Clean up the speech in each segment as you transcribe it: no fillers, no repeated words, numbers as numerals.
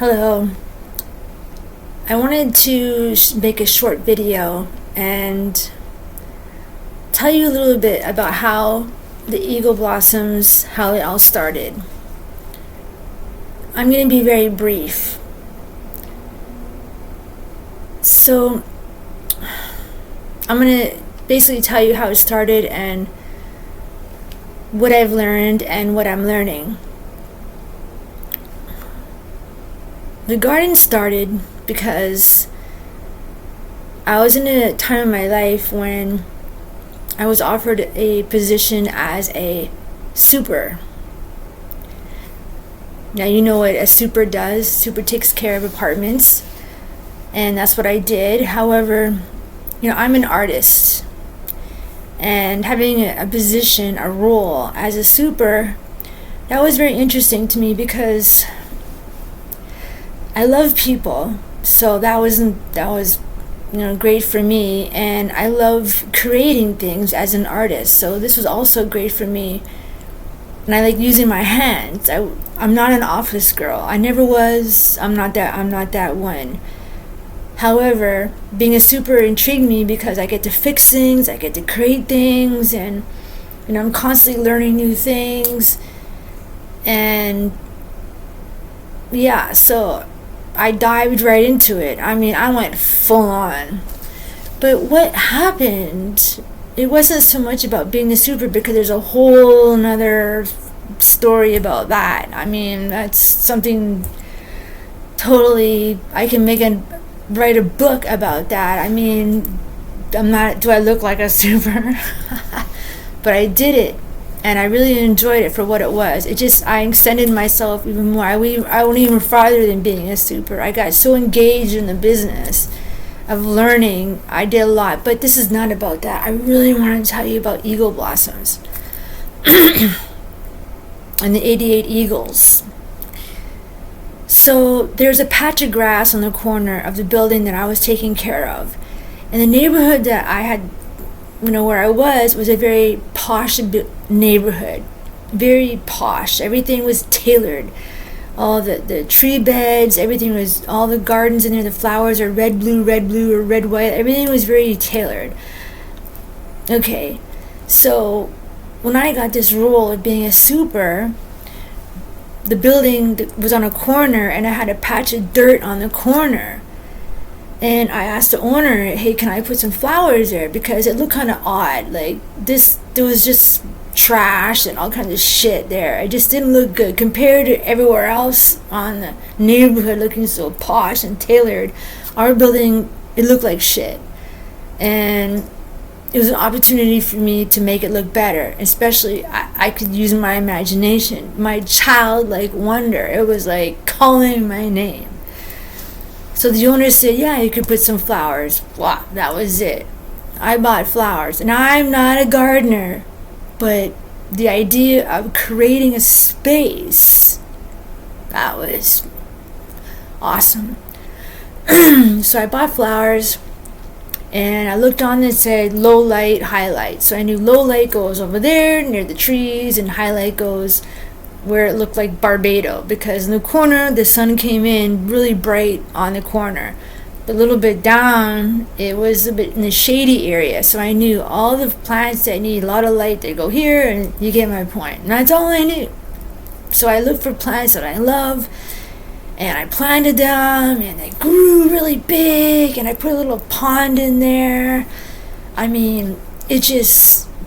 Hello. I wanted to make a short video and tell you a little bit about how the Eagle Blossoms, how it all started. I'm going to be very brief. So, I'm going to basically tell you how it started and what I've learned and what I'm learning. The garden started because I was in a time in my life when I was offered a position as a super. Now you know what a super does. Super takes care of apartments, and that's what I did. However, I'm an artist, and having a position, a role as a super, that was very interesting to me because I love people, so that was great for me, and I love creating things as an artist, so this was also great for me. And I like using my hands. I'm not an office girl. I never was. I'm not that one. However, being a super intrigued me because I get to fix things, I get to create things, and I'm constantly learning new things. And yeah, so I dived right into it. I went full on. But what happened, it wasn't so much about being a super, because there's a whole another story about that. That's something totally, I can write a book about that. Do I look like a super? But I did it. And I really enjoyed it for what it was. I extended myself even more. I went even farther than being a super. I got so engaged in the business of learning. I did a lot. But this is not about that. I really want to tell you about Eagle Blossoms. And the 88 Eagles. So there's a patch of grass on the corner of the building that I was taking care of. And the neighborhood that I had, where I was a very posh neighborhood. Very posh. Everything was tailored. All the tree beds, everything was, all the gardens in there, the flowers are red, blue, or red, white. Everything was very tailored. Okay, so when I got this role of being a super, the building was on a corner and I had a patch of dirt on the corner. And I asked the owner, hey, can I put some flowers there? Because it looked kind of odd. Like, there was just trash and all kinds of shit there. It just didn't look good compared to everywhere else on the neighborhood looking so posh and tailored. Our building, it looked like shit. And it was an opportunity for me to make it look better. Especially, I could use my imagination, my childlike wonder. It was like calling my name. So the owner said, yeah, you could put some flowers. Wow, that was it. I bought flowers. And I'm not a gardener, but the idea of creating a space, that was awesome. So I bought flowers, and I looked on and said low light, high light. So I knew low light goes over there near the trees, and high light goes where it looked like Barbados, because in the corner the sun came in really bright on the corner. A little bit down, it was a bit in the shady area, so I knew all the plants that need a lot of light, they go here, and you get my point. And that's all I knew. So I looked for plants that I love, and I planted them, and they grew really big, and I put a little pond in there.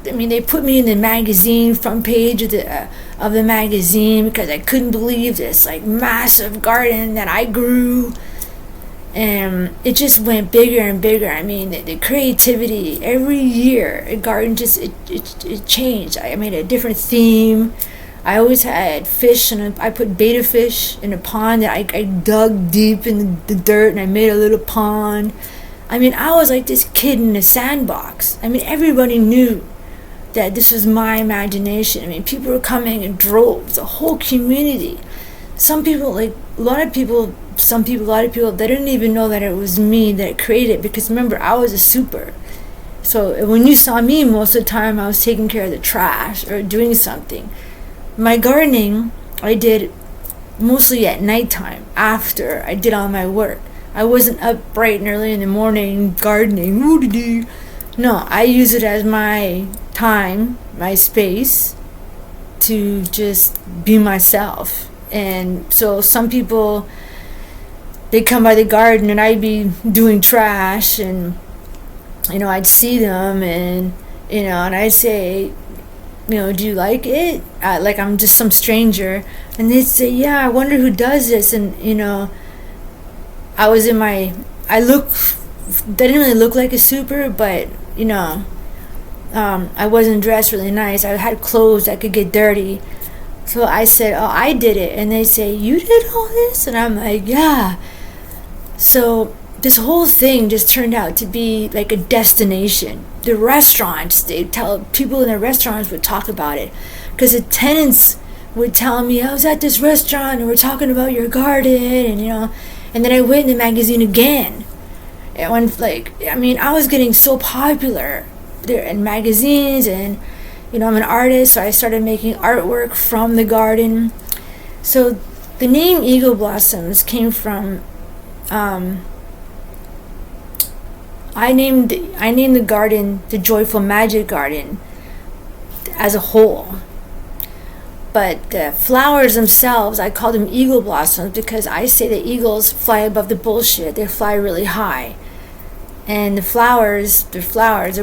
They put me in the magazine, front page of the magazine, because I couldn't believe this massive garden that I grew. And it just went bigger and bigger. The creativity every year, a garden it changed. I made a different theme. I always had fish, and I put betta fish in a pond that I dug deep in the dirt, and I made a little pond. I was like this kid in a sandbox. Everybody knew that this was my imagination. People were coming in droves, a whole community. A lot of people, they didn't even know that it was me that created it, because remember, I was a super. So when you saw me, most of the time I was taking care of the trash or doing something. My gardening, I did mostly at nighttime after I did all my work. I wasn't up bright and early in the morning gardening. No, I use it as my time, my space to just be myself. And so some people, they come by the garden and I'd be doing trash, and I'd see them, and and I'd say, do you like it? Like I'm just some stranger, and they'd say, yeah, I wonder who does this. And I was in my, didn't really look like a super, but I wasn't dressed really nice. I had clothes that could get dirty. So I said, oh, I did it. And they say, you did all this? And I'm like, yeah. So this whole thing just turned out to be like a destination. The restaurants, people in the restaurants would talk about it, because the tenants would tell me, I was at this restaurant and we're talking about your garden, and then I went in the magazine again. And I was getting so popular there in magazines, and I'm an artist, so I started making artwork from the garden. So the name Eagle Blossoms came from, I named the garden the Joyful Magic Garden as a whole. But the flowers themselves, I call them eagle blossoms because I say that eagles fly above the bullshit. They fly really high. And the flowers, they're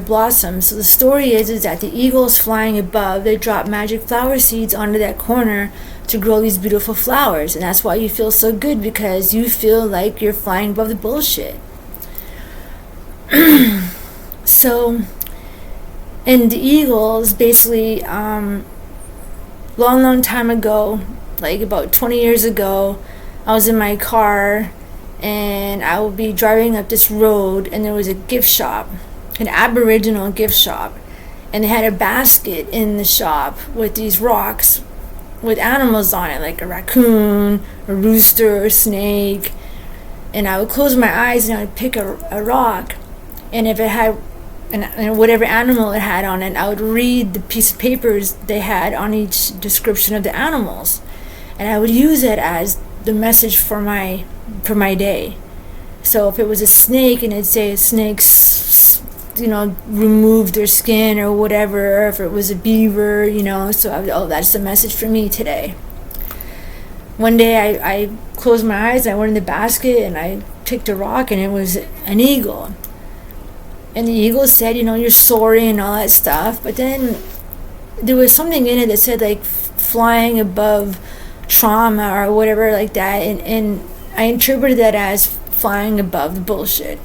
blossoms. So the story is that the eagles flying above, they drop magic flower seeds onto that corner to grow these beautiful flowers. And that's why you feel so good, because you feel like you're flying above the bullshit. So, and the eagles basically, long time ago, like about 20 years ago, I was in my car and I would be driving up this road, and there was a gift shop, an Aboriginal gift shop, and they had a basket in the shop with these rocks with animals on it, like a raccoon, a rooster, a snake. And I would close my eyes and I would pick a rock, and if it had and whatever animal it had on it, I would read the piece of papers they had on each description of the animals, and I would use it as the message for my day. So if it was a snake, and it'd say snakes, remove their skin or whatever, or if it was a beaver, so I would, that's the message for me today. One day I closed my eyes, I went in the basket and I picked a rock, and it was an eagle. And the eagle said, you're soaring and all that stuff. But then there was something in it that said like flying above trauma or whatever like that. And I interpreted that as flying above the bullshit.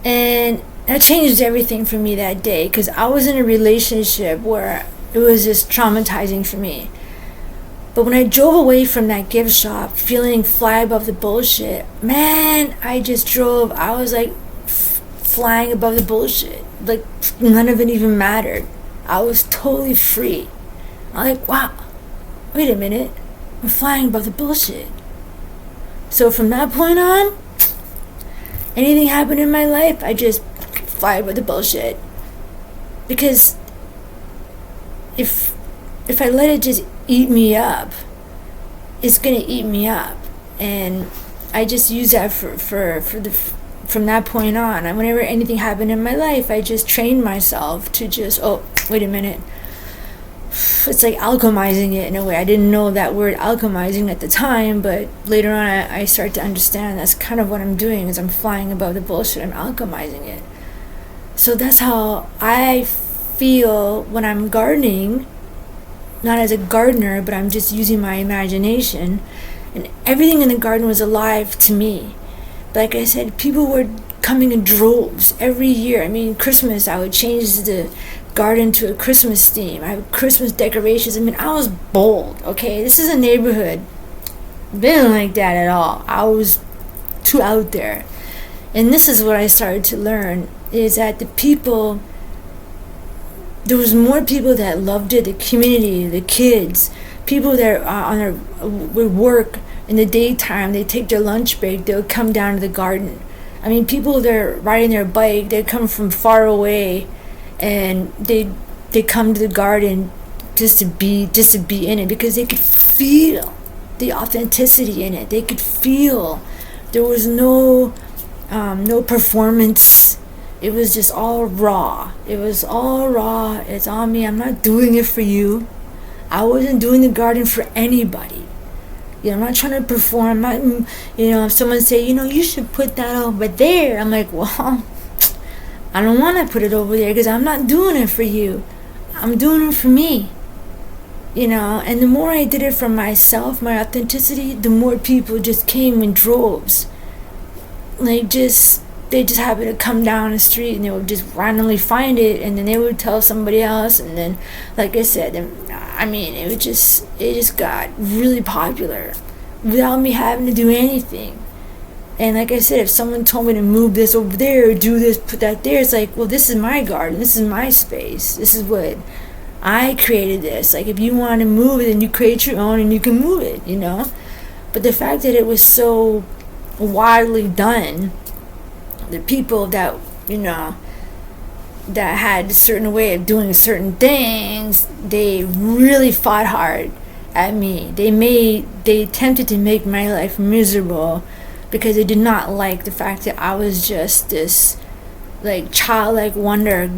And that changed everything for me that day, because I was in a relationship where it was just traumatizing for me. But when I drove away from that gift shop feeling fly above the bullshit, man, I was like flying above the bullshit. Like none of it even mattered. I was totally free. I'm like, wow, wait a minute, I'm flying above the bullshit. So from that point on, anything happened in my life, I just fly above the bullshit. Because if I let it just eat me up, it's gonna eat me up. And I just use that from that point on. And whenever anything happened in my life, I just trained myself to just, oh, wait a minute. It's like alchemizing it in a way. I didn't know that word alchemizing at the time, but later on I start to understand that's kind of what I'm doing, is I'm flying above the bullshit. I'm alchemizing it. So that's how I feel when I'm gardening, not as a gardener, but I'm just using my imagination. And everything in the garden was alive to me. Like I said, people were coming in droves every year. I mean, Christmas, I would change the garden to a Christmas theme. I have Christmas decorations. I mean, I was bold, okay? This is a neighborhood. Didn't like that at all. I was too out there. And this is what I started to learn, is that there was more people that loved it, the community, the kids, people that are would work in the daytime, they take their lunch break, they would come down to the garden. I mean, people that are riding their bike, they come from far away, and they come to the garden just to be in it, because they could feel the authenticity in it. They could feel there was no performance. It was just all raw. It was all raw. It's on me. I'm not doing it for you. I wasn't doing the garden for anybody. I'm not trying to perform. If someone say, you should put that over there, I'm like, well, I don't want to put it over there because I'm not doing it for you. I'm doing it for me. And the more I did it for myself, my authenticity, the more people just came in droves. They just happened to come down the street and they would just randomly find it, and then they would tell somebody else, and then, like I said, it just got really popular without me having to do anything. And like I said, if someone told me to move this over there, or do this, put that there, it's like, well, this is my garden, this is my space, this is what I created this. Like, if you want to move it, then you create your own and you can move it, But the fact that it was so widely done, the people that that had a certain way of doing certain things, they really fought hard at me. They attempted to make my life miserable because they did not like the fact that I was just this like childlike wonder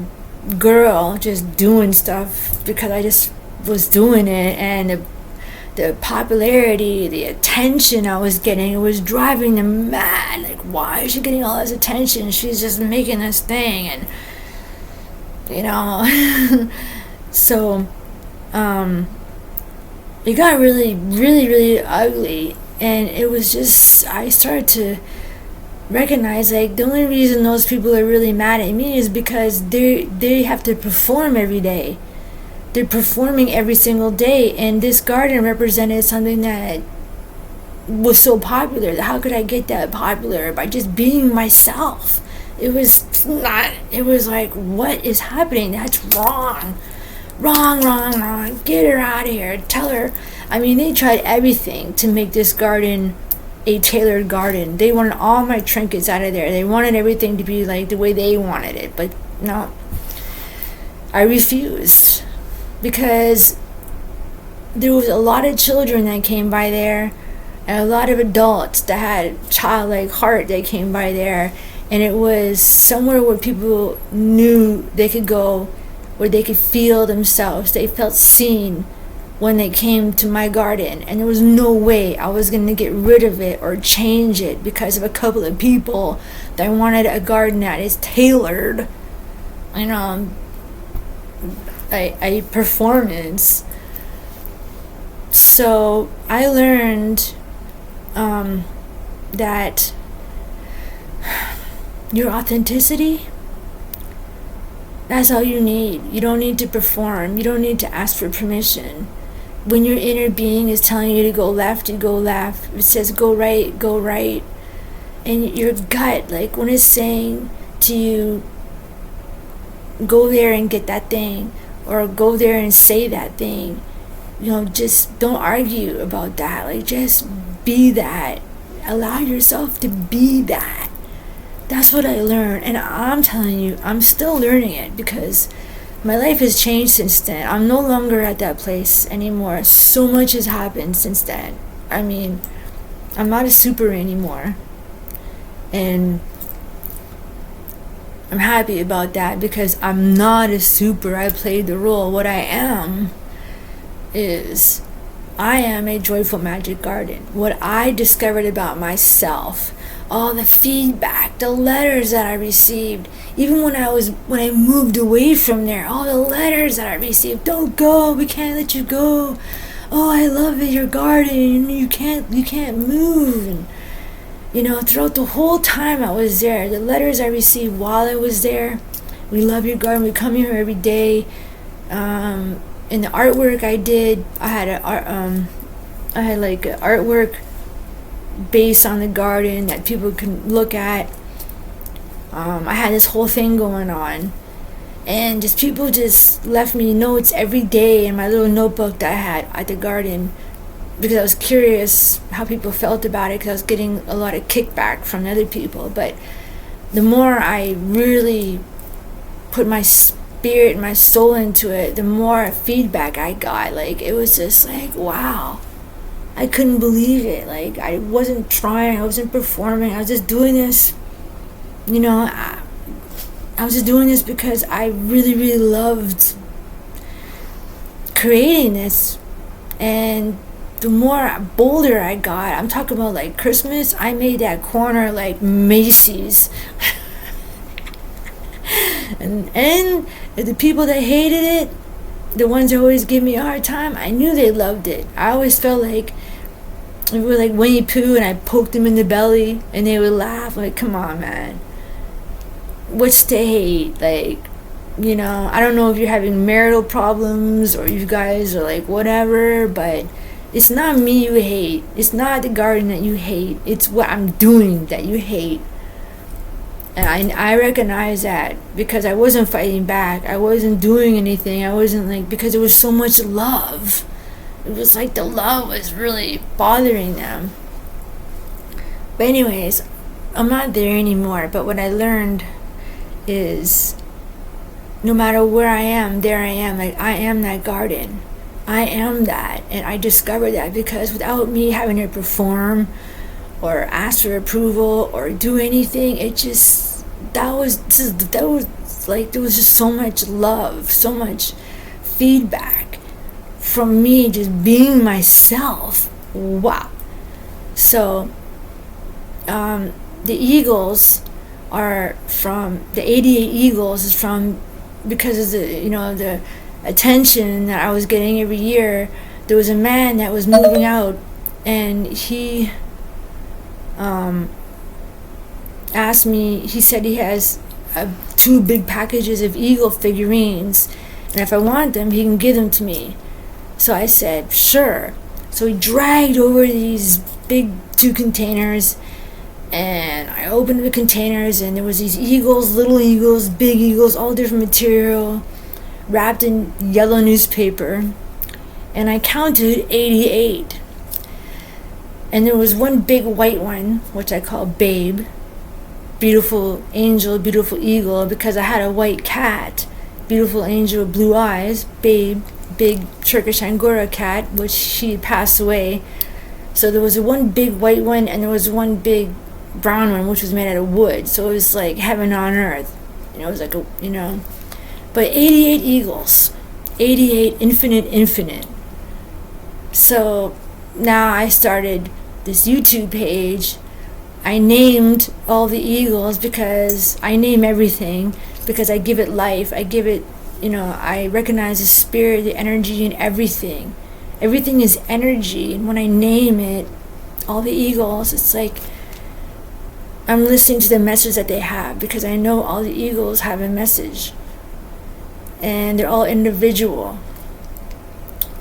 girl just doing stuff because I just was doing it, and the popularity, the attention I was getting, it was driving them mad. Like, why is she getting all this attention? She's just making this thing, and so it got really, really, really ugly. And it was just, I started to recognize, like, the only reason those people are really mad at me is because they have to perform every day. They're performing every single day, and this garden represented something that was so popular. How could I get that popular? By just being myself. It was like, what is happening? That's wrong. Wrong. Get her out of here. Tell her. They tried everything to make this garden a tailored garden. They wanted all my trinkets out of there. They wanted everything to be like the way they wanted it. But no, I refused. Because there was a lot of children that came by there, and a lot of adults that had childlike heart that came by there, and it was somewhere where people knew they could go, where they could feel themselves. They felt seen when they came to my garden, and there was no way I was going to get rid of it or change it because of a couple of people that wanted a garden that is tailored, a performance. So I learned that your authenticity, that's all you need. You don't need to perform. You don't need to ask for permission. When your inner being is telling you to go left, you go left. If it says go right, go right. And your gut, like when it's saying to you, go there and get that thing, or go there and say that thing, just don't argue about that. Like, just be that. Allow yourself to be that. That's what I learned, and I'm telling you, I'm still learning it because my life has changed since then. I'm no longer at that place anymore. So much has happened since then. I'm not a super anymore, and I'm happy about that because I'm not a super. I played the role. What I am is I am a joyful magic garden. What I discovered about myself, all the feedback, the letters that I received, even when I moved away from there, all the letters that I received, don't go, we can't let you go. Oh, I love it, your garden, you can't move. And throughout the whole time I was there, the letters I received while I was there, we love your garden, we come here every day. In the artwork I did, I had like an artwork based on the garden that people can look at. I had this whole thing going on, and just people just left me notes every day in my little notebook that I had at the garden, because I was curious how people felt about it, because I was getting a lot of kickback from other people. But the more I really put my spirit and my soul into it, the more feedback I got. Like, it was just like, wow. I couldn't believe it. Like, I wasn't trying, I wasn't performing, I was just doing this, you know, I was just doing this because I really, really loved creating this. And the more bolder I got, I'm talking about like Christmas, I made that corner like Macy's. and the people that hated it, the ones that always give me a hard time, I knew they loved it. I always felt like we were like Winnie Pooh, and I poked them in the belly and they would laugh. Like, come on, man, what's the hate? Like, you know, I don't know if you're having marital problems or you guys are like whatever, but it's not me you hate. It's not the garden that you hate. It's what I'm doing that you hate. And I recognize that because I wasn't fighting back. I wasn't doing anything. I wasn't like, because there was so much love. It was like the love was really bothering them. But anyways, I'm not there anymore. But what I learned is no matter where I am, there I am. Like, I am that garden. I am that. And I discovered that because without me having to perform or ask for approval or do anything, it just, that was like, there was just so much love, so much feedback from me just being myself. Wow. So the Eagles are from, the 88 Eagles is from, because of the, you know, the attention that I was getting every year. There was a man that was moving out, and he asked me, he said he has 2 big packages of eagle figurines, and if I want them, he can give them to me. So I said, sure. So he dragged over these big 2 containers, and I opened the containers, and there was these eagles, little eagles, big eagles, all different material, wrapped in yellow newspaper, and I counted 88. And there was one big white one, which I call Babe, beautiful angel, beautiful eagle, because I had a white cat, beautiful angel with blue eyes, Babe, big Turkish Angora cat, which she passed away. So there was one big white one, and there was one big brown one, which was made out of wood. So it was like heaven on earth. You know, it was like a, you know. But 88 eagles, 88 infinite. So now I started this YouTube page. I named all the eagles because I name everything, because I give it life. I give it, you know, I recognize the spirit, the energy in everything. Everything is energy, and when I name it, all the eagles, it's like I'm listening to the message that they have, because I know all the eagles have a message, and they're all individual.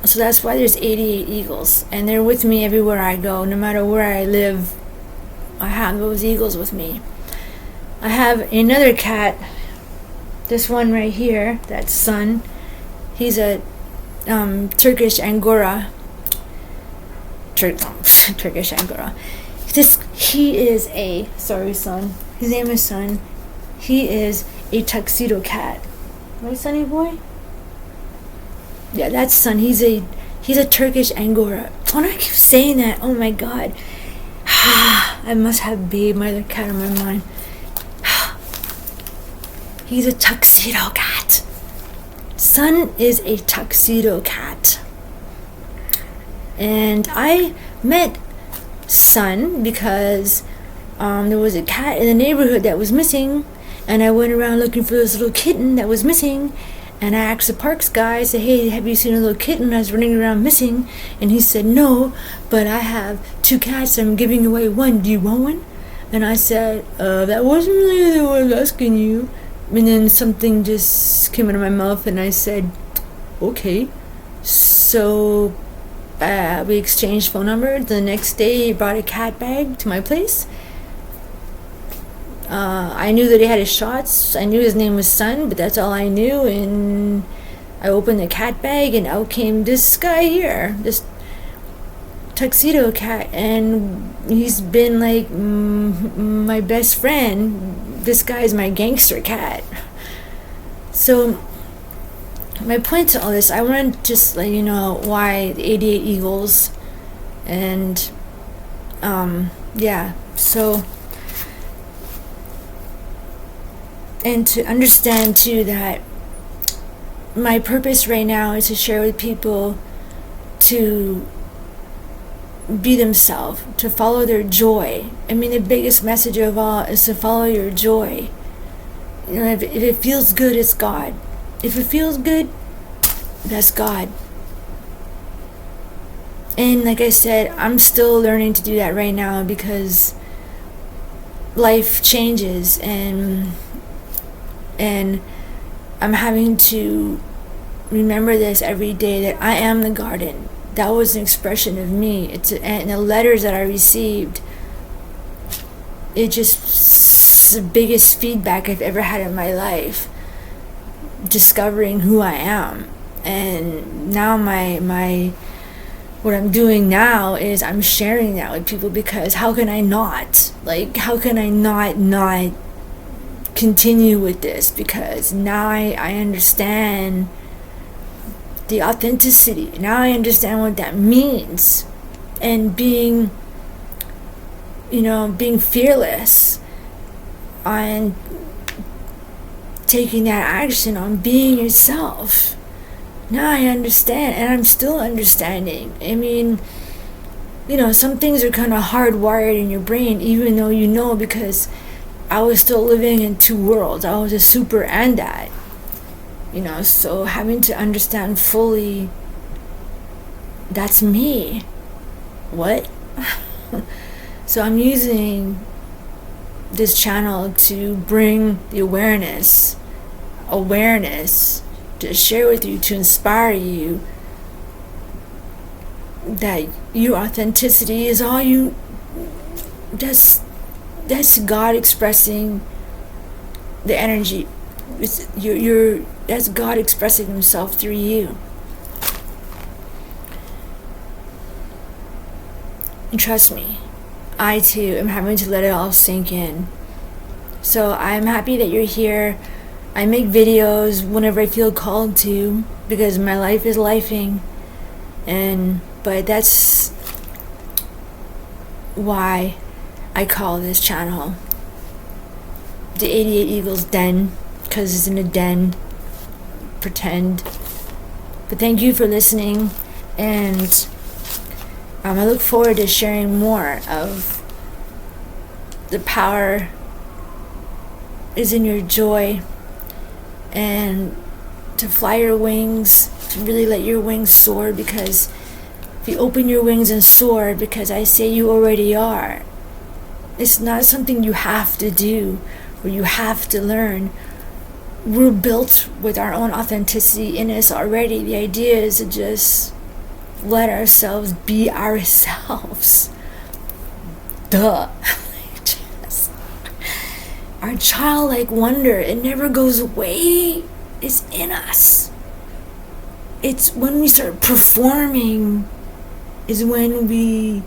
So that's why there's 88 eagles, and they're with me everywhere I go. No matter where I live, I have those eagles with me. I have another cat, this one right here, that's Sun. He's a Turkish Angora. Turkish Angora. He is a, sorry, Sun. His name is Sun. He is a tuxedo cat. Right, Sunny boy? Yeah, that's Sun. He's a Turkish Angora. Why do I keep saying that? Oh my God. I must have Babe, my other cat, on my mind. He's a tuxedo cat. Sun is a tuxedo cat. And I met Sun because there was a cat in the neighborhood that was missing, and I went around looking for this little kitten that was missing, and I asked the parks guy, I said, hey, have you seen a little kitten that's running around missing? And he said, no, but I have 2 cats, I'm giving away one, do you want one? And I said, that wasn't really what I was asking you. And then something just came out of my mouth, and I said, okay. So we exchanged phone numbers. The next day he brought a cat bag to my place. I knew that he had his shots. I knew his name was Sun, but that's all I knew. And I opened the cat bag, and out came this guy here, this tuxedo cat, and he's been like my best friend. This guy's my gangster cat. So my point to all this, I want to just let you know why the 88 Eagles. And yeah, so, and to understand too that my purpose right now is to share with people to be themselves, to follow their joy. I mean, the biggest message of all is to follow your joy. You know, if it feels good, it's God. If it feels good, that's God. And like I said, I'm still learning to do that right now because life changes, and I'm having to remember this every day, that I am the garden. That was an expression of me. And the letters that I received, it just the biggest feedback I've ever had in my life, discovering who I am. And now my what I'm doing now is I'm sharing that with people, because how can I not? Like, how can I not continue with this? Because now I understand the authenticity. Now I understand what that means. And being fearless on taking that action on being yourself. Now I understand, and I'm still understanding. I mean, some things are kind of hardwired in your brain, even though because I was still living in two worlds. I was a super and that. So having to understand fully, that's me. What? So I'm using this channel to bring the awareness to share with you, to inspire you that your authenticity is all you. That's God expressing the energy. It's that's God expressing Himself through you. And trust me, I too am having to let it all sink in. So I'm happy that you're here. I make videos whenever I feel called to, because my life is lifing. But that's why I call this channel the 88 Eagles Den, because it's in a den. Pretend. But thank you for listening, and I look forward to sharing more of the power is in your joy, and to fly your wings, to really let your wings soar, because if you open your wings and soar, because I say you already are, it's not something you have to do or you have to learn. We're built with our own authenticity in us already. The idea is to just let ourselves be ourselves. Duh. Our childlike wonder, it never goes away. It's in us. It's when we start performing is when we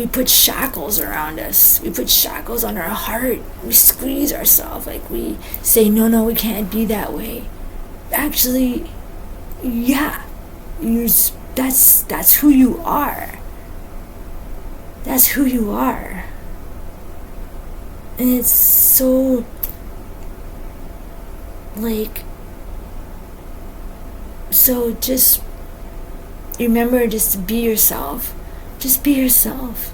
put shackles around us. We put shackles on our heart. We squeeze ourselves. Like, we say, no, we can't be that way. Actually, yeah, that's who you are. That's who you are. And it's so, so just remember, just to be yourself. Just be yourself.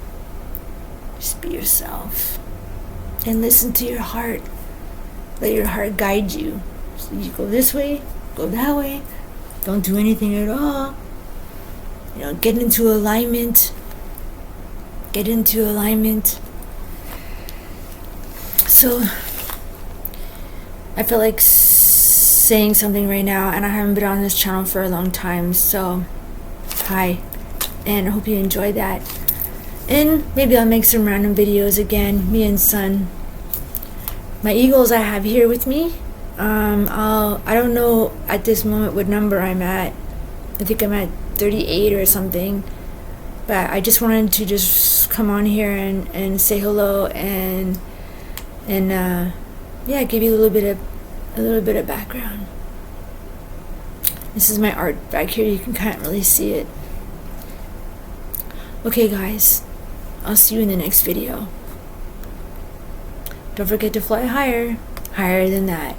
Just be yourself. And listen to your heart. Let your heart guide you. So you go this way, go that way. Don't do anything at all. Get into alignment. Get into alignment. So, I feel like saying something right now, and I haven't been on this channel for a long time, so hi. And I hope you enjoy that. And maybe I'll make some random videos again, me and son. My eagles I have here with me. I don't know at this moment what number I'm at. I think I'm at 38 or something. But I just wanted to just come on here and say hello and give you a little bit a little bit of background. This is my art back here. You can't really see it. Okay guys, I'll see you in the next video. Don't forget to fly higher than that.